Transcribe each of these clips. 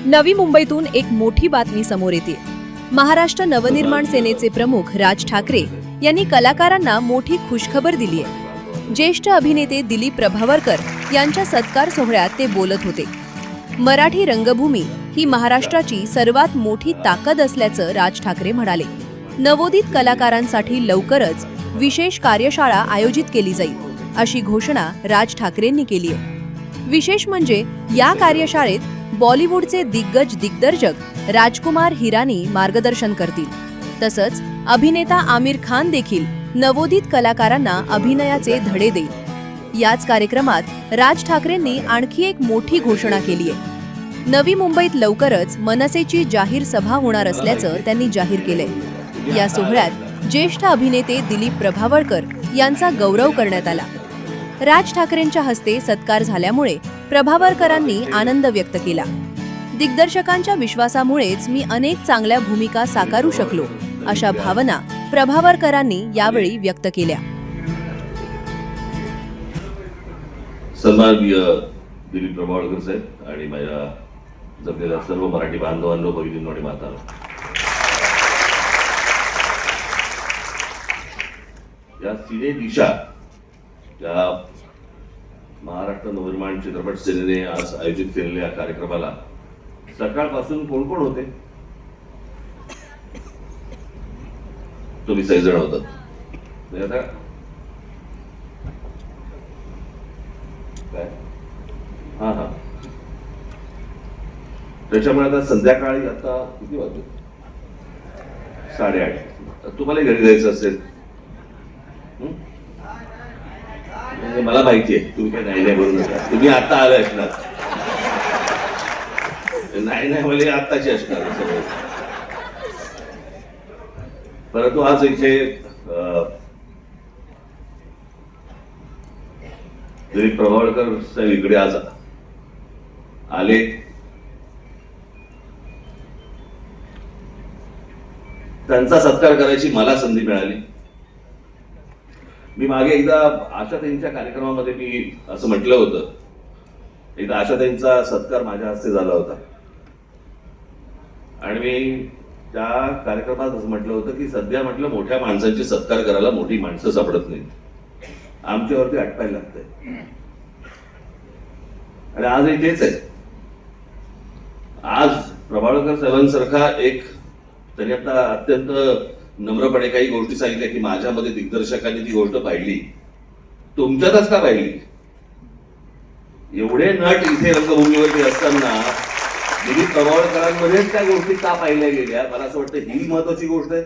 नवी मुंबईतून एक मोठी बातमी समोर येते। महाराष्ट्र नवनिर्माण सेनेचे प्रमुख राज ठाकरे यांनी कलाकारांना मोठी खुशखबर दिली आहे। ज्येष्ठ अभिनेते दिलीप प्रभावळकर यांच्या सत्कार सोहळ्यात ते बोलत होते। मराठी रंगभूमी ही महाराष्ट्राची सर्वात मोठी ताकद असल्याचं राज ठाकरे म्हणाले। नवोदित कलाकारांसाठी लवकरच विशेष कार्यशाळा आयोजित केली जाईल, अशी घोषणा राज ठाकरेंनी केली आहे। विशेष म्हणजे या कार्यशाळेत बॉलिवूडचे दिग्गज दिग्दर्शक राजकुमार हिरानी मार्गदर्शन करतील। तसंच अभिनेता आमिर खान देखील नवोदित कलाकारांना अभिनयाचे धडे देईल। याच कार्यक्रमात राज ठाकरेंनी आणखी एक मोठी घोषणा केली आहे। नवी मुंबईत लवकरच मनसेची जाहीर सभा होणार असल्याचं त्यांनी जाहीर केलंय। या सोहळ्यात ज्येष्ठ अभिनेते दिलीप प्रभावळकर यांचा गौरव करण्यात आला। राज ठाकरेंच्या हस्ते सत्कार झाल्यामुळे प्रभावळकरांनी आनंद व्यक्त केला। दिग्दर्शकांच्या विश्वासामुळेच मी अनेक चांगल्या भूमिका साकारू शकलो, अशा भावना प्रभावळकरांनी यावेळी व्यक्त केल्या। सन्माननीय दिलीप प्रभावळकर साहेब आणि माझ्या जमलेल्या सर्व मराठी बांधवांनो, भगिनींनो आणि मातांनो, या सिने दिशा या महाराष्ट्र नवनिर्माण चित्रपट सेनेने आज आयोजित केलेल्या कार्यक्रमाला सकाळपासून कोण कोण होते? तुम्ही सगळेजण होतात। आता काय हा त्याच्यामुळे आता संध्याकाळी आता किती वाजले? 8:30। तुम्हाला घरी जायचं असेल, मला माहिती आहे तुम्ही काय नाही बोलू नका। तुम्ही आता आले असणार, नाही म्हणजे आत्ताची असणार सगळं। परंतु आज इथे दिलीप प्रभावळकर साहेब इकडे आज आले। त्यांचा सत्कार करायची मला संधी मिळाली। मी मागे एकदा आशाताईंच्या कार्यक्रमामध्ये मी असं म्हटलं होतं, एकदा आशाताईंचा सत्कार माझ्या हस्ते झाला होता आणि मी त्या कार्यक्रमात असं म्हटलं होतं की सध्या म्हटलं मोठ्या माणसांची सत्कार करायला मोठी माणसं सापडत नाहीत, आमच्यावरती अटकायला लागतंय। आणि आजही तेच आहे। आज प्रभावळकर साहेबांसारखा एक, त्यांनी आता अत्यंत नम्रपणे काही गोष्टी सांगितल्या की माझ्यामध्ये दिग्दर्शकांनी ती गोष्ट पाहिली, तुमच्यातच का पाहिली? एवढे नट इथे रंगभूमीवरती असताना दिलीप प्रभावळकरांमध्येच त्या गोष्टी का पाहिल्या गेल्या? मला असं वाटतं ही महत्वाची गोष्ट आहे।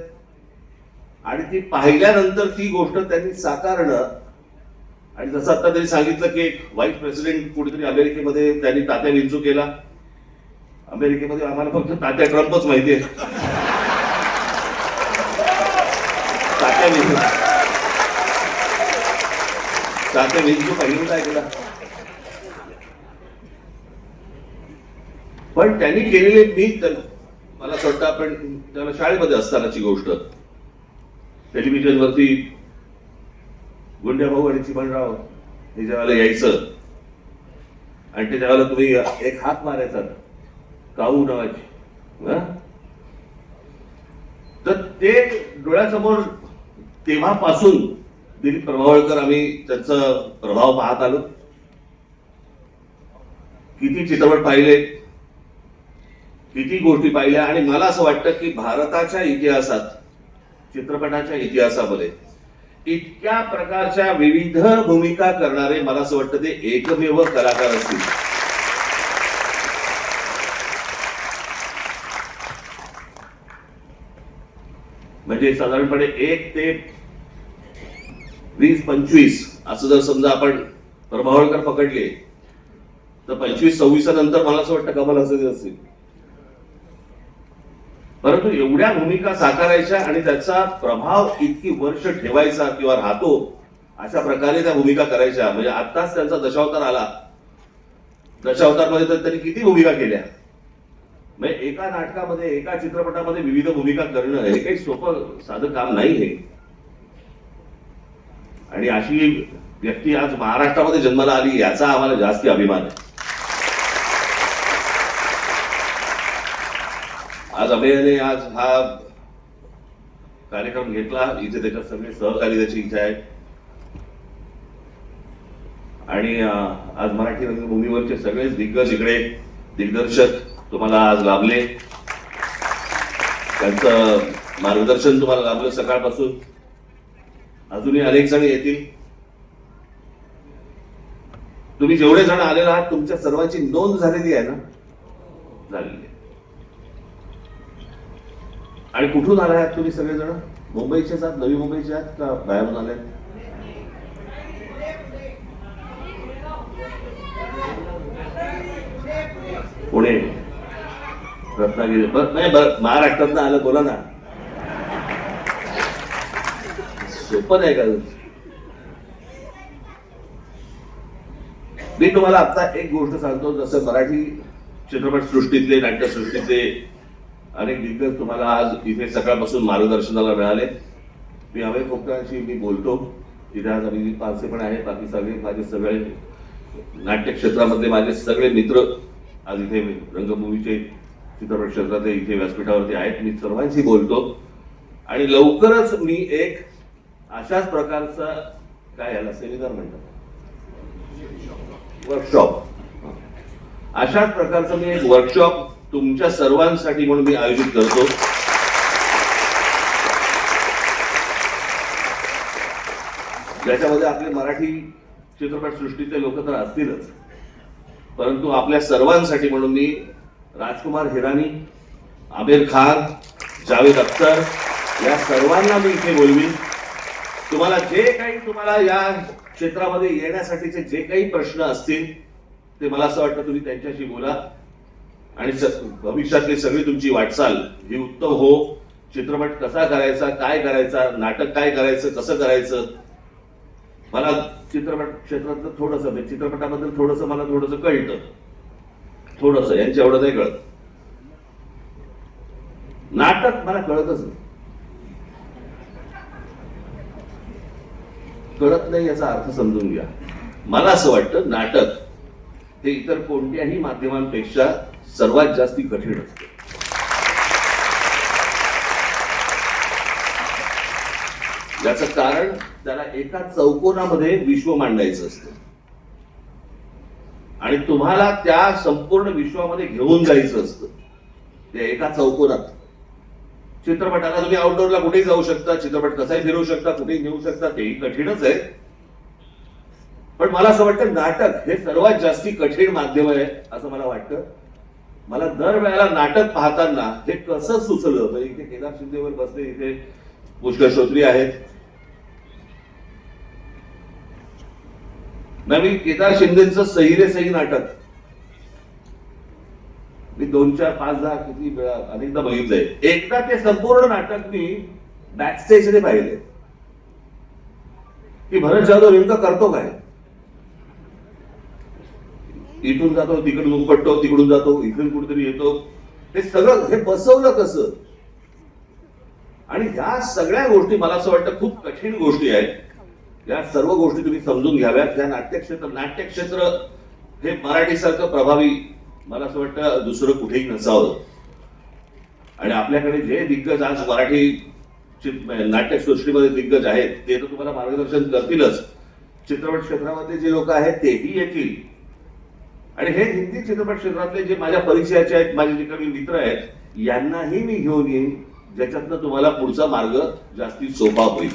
आणि ती पाहिल्यानंतर ती गोष्ट त्यांनी साकारणं, आणि जसं आता त्यांनी सांगितलं की एक व्हाईस प्रेसिडेंट कुठेतरी अमेरिकेमध्ये त्यांनी तात्या विंचू केला। अमेरिकेमध्ये आम्हाला फक्त तात्या ट्रम्पच माहिती आहे। तात्या विंचू पहिल्यांदा ऐकला, पण त्यांनी केलेले मला असं वाटतं आपण त्याला शाळेमध्ये असतानाची गोष्ट, टेलिव्हिजनवरती गुंड्याभाऊ आणि चिमणराव हे ज्यावेळेला यायचं आणि ते ज्यावेळेला तुम्ही एक हात मारायचा काऊ नावाची, तर ते डोळ्यासमोर तेव्हापासून दिलीप प्रभावळकर आम्ही त्यांचा प्रभाव पाहत आलो। किती चित्रपट पाहिले, किती गोष्टी पाहिल्या, आणि मला असं वाटतं की भारताच्या इतिहासात, चित्रपटाच्या इतिहासामध्ये इतक्या प्रकारच्या विविध भूमिका करणारे मला असं वाटतं ते एकमेव कलाकार असतील। म्हणजे साधारणपणे 1 ते 20-25 असं जर समजा आपण प्रभावळकर पकडले तर 25-26 नंतर मला असं वाटतं कमल हसन असतील। परंतु एवढ्या भूमिका साकारायच्या आणि त्याचा प्रभाव इतकी वर्ष ठेवायचा किंवा राहतो अशा प्रकारे त्या भूमिका करायच्या। म्हणजे आत्ताच त्यांचा दशावतार आला, दशावतारमध्ये तर त्यांनी किती भूमिका केल्या। म्हणजे एका नाटकामध्ये, एका चित्रपटामध्ये विविध भूमिका करणं हे काही सोपं साधं काम नाही हे। आणि अशी व्यक्ती आज महाराष्ट्रामध्ये जन्माला आली याचा आम्हाला जास्ती अभिमान आहे। आज अभयने आज हा कार्यक्रम घेतला. इथे त्याच्यात सगळे सहकारी त्याचे इथे आहेत आणि आज मराठी रंगभूमीवरचे सगळेच दिग्गज इकडे दिग्दर्शक तुम्हाला आज लाभले. त्यांचं मार्गदर्शन तुम्हाला लाभलं सकाळपासून. अजूनही अनेक जण येतील. तुम्ही जेवढे जण आलेले आहात तुमच्या सर्वांची नोंद झालेली आहे ना? झालेली आहे. आणि कुठून आला आहात तुम्ही सगळेजण? मुंबईचेच आहात? नवी मुंबईचे आहात का बाहेरून आले? पुणे, रत्नागिरी. महाराष्ट्रात आलं, बोला ना. सोपं नाही का? मी तुम्हाला आता एक गोष्ट सांगतो. जसं मराठी चित्रपट सृष्टीतले, नाट्यसृष्टीतले अनेक दिग्गज तुम्हाला आज इथे सकाळपासून मार्गदर्शनाला मिळाले. मी अभय खोपटांशी मी बोलतो. तिथे आज अभिजित पारसे पण आहे. बाकी सगळे माझे सगळे नाट्य क्षेत्रामधले माझे सगळे मित्र आज इथे रंगभूमीचे चित्रपट क्षेत्रातले इथे व्यासपीठावरती आहेत. मी सर्वांशी बोलतो आणि लवकरच मी एक अशाच प्रकारचा काय याला सेमिनार म्हणतात, वर्कशॉप, अशाच प्रकारचं मी एक वर्कशॉप तुमच्या सर्वांसाठी म्हणून मी आयोजित करतो. ज्याच्यामध्ये आपले मराठी चित्रपट सृष्टीचे लोक तर असतीलच, परंतु आपल्या सर्वांसाठी म्हणून मी राजकुमार हिरानी, आमिर खान, जावेद अख्तर या सर्वांना मी इथे बोलवीन. तुम्हाला जे काही तुम्हाला या क्षेत्रामध्ये येण्यासाठीचे जे काही प्रश्न असतील ते मला असं वाटतं तुम्ही त्यांच्याशी बोला आणि भविष्यातली सगळी तुमची वाटचाल ही उत्तम हो. चित्रपट कसा करायचा, काय करायचा, नाटक काय करायचं, कसं करायचं. मला चित्रपट क्षेत्रातलं थोडंसं, चित्रपटाबद्दल थोडंसं मला थोडंसं कळतं, थोडंसं, यांच्या एवढं नाही कळत. नाटक मला कळतच नाही. कळत नाही याचा अर्थ समजून घ्या. मला असं वाटतं नाटक हे इतर कोणत्याही माध्यमांपेक्षा सर्वात जास्ती कठीण असतं. याचं कारण त्याला एका चौकोनामध्ये विश्व मांडायचं असतं आणि तुम्हाला त्या संपूर्ण विश्वामध्ये घेऊन जायचं असतं त्या एका चौकोनात. चित्रपटाला तुम्ही आउटडोअरला कुठेही जाऊ शकता, चित्रपट कसाही फिरवू शकता, कुठेही घेऊ शकता, तेही कठीणच आहे. पण मला असं वाटतं नाटक हे सर्वात जास्ती कठीण माध्यम आहे असं मला वाटतं. मला दरवेळेला नाटक पाहताना हे कसं सुचलं. म्हणजे इथे केदार शिंदेवर बसले, इथे पुष्कर श्रोत्री आहेत. मी केदार शिंदेचं सही रे सही नाटक मी 2, 4, 5, 10 किती वेळा अनेकदा बघितलंय. एकदा ते संपूर्ण नाटक मी बॅकस्टेजने पाहिले की भरत जाधव नेमकं करतो काय. इथून जातो, तिकडून उपटतो, तिकडून जातो, इथून कुठेतरी येतो. हे सगळं हे बसवलं कसं. आणि ह्या सगळ्या गोष्टी मला असं वाटतं खूप कठीण गोष्टी आहेत. या सर्व गोष्टी तुम्ही समजून घ्याव्यात. त्या नाट्यक्षेत्र हे मराठीसारखं प्रभावी मला असं वाटतं दुसरं कुठेही नसावं. आणि आपल्याकडे जे दिग्गज आज मराठी नाट्यसृष्टीमध्ये दिग्गज आहेत ते तर तुम्हाला मार्गदर्शन करतीलच. चित्रपट क्षेत्रामध्ये जे लोक आहेत तेही येतील. आणि हे हिंदी चित्रपट क्षेत्रातले जे माझ्या परिचयाचे आहेत, माझे जे काही मित्र आहेत, यांनाही मी घेऊन येईन, ज्याच्यातनं तुम्हाला पुढचा मार्ग जास्ती सोपा होईल.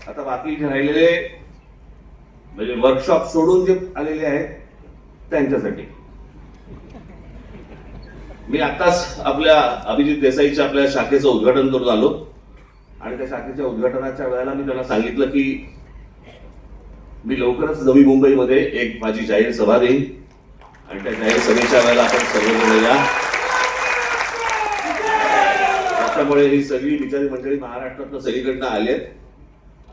आता बाकी जे राहिलेले म्हणजे वर्कशॉप सोडून जे आलेले आहेत त्यांच्यासाठी मी आताच आपल्या अभिजित देसाईच्या आपल्या शाखेचं उद्घाटन करून आलो. आणि त्या शाखेच्या उद्घाटनाच्या वेळेला मी त्यांना सांगितलं की मी लवकरच नवी मुंबईमध्ये एक माझी जाहीर सभा देईन आणि त्या जाहीर सभेच्या वेळेला आपण सर्वजण या. त्याच्यामुळे ही सगळी बिचारी मंडळी महाराष्ट्रातनं सगळीकडनं आली आहेत.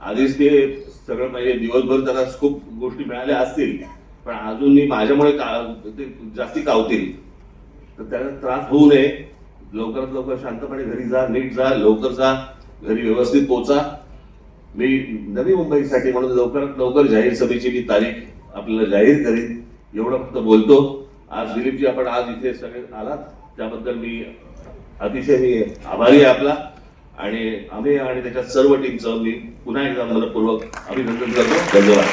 आधीच ते सगळं म्हणजे दिवसभर त्यांना खूप गोष्टी मिळाल्या असतील, पण अजूनही माझ्यामुळे ते जास्ती कावतील. तर त्याला त्रास होऊ नये. लवकरात लवकर शांतपणे घरी जा, नीट जा, लवकर जा, घरी व्यवस्थित पोचा. मी नवी मुंबईसाठी म्हणून लवकरात लवकर जाहीर सभेची मी तारीख आपल्याला जाहीर करीन. एवढं फक्त बोलतो. आज दिलीपजी आपण आज इथे सगळे आलात त्याबद्दल मी अतिशय आभारी आहे आपला, आणि आम्ही आणि त्याच्या सर्व टीमचं मी पुन्हा एकदा मनपूर्वक अभिनंदन करतो. धन्यवाद.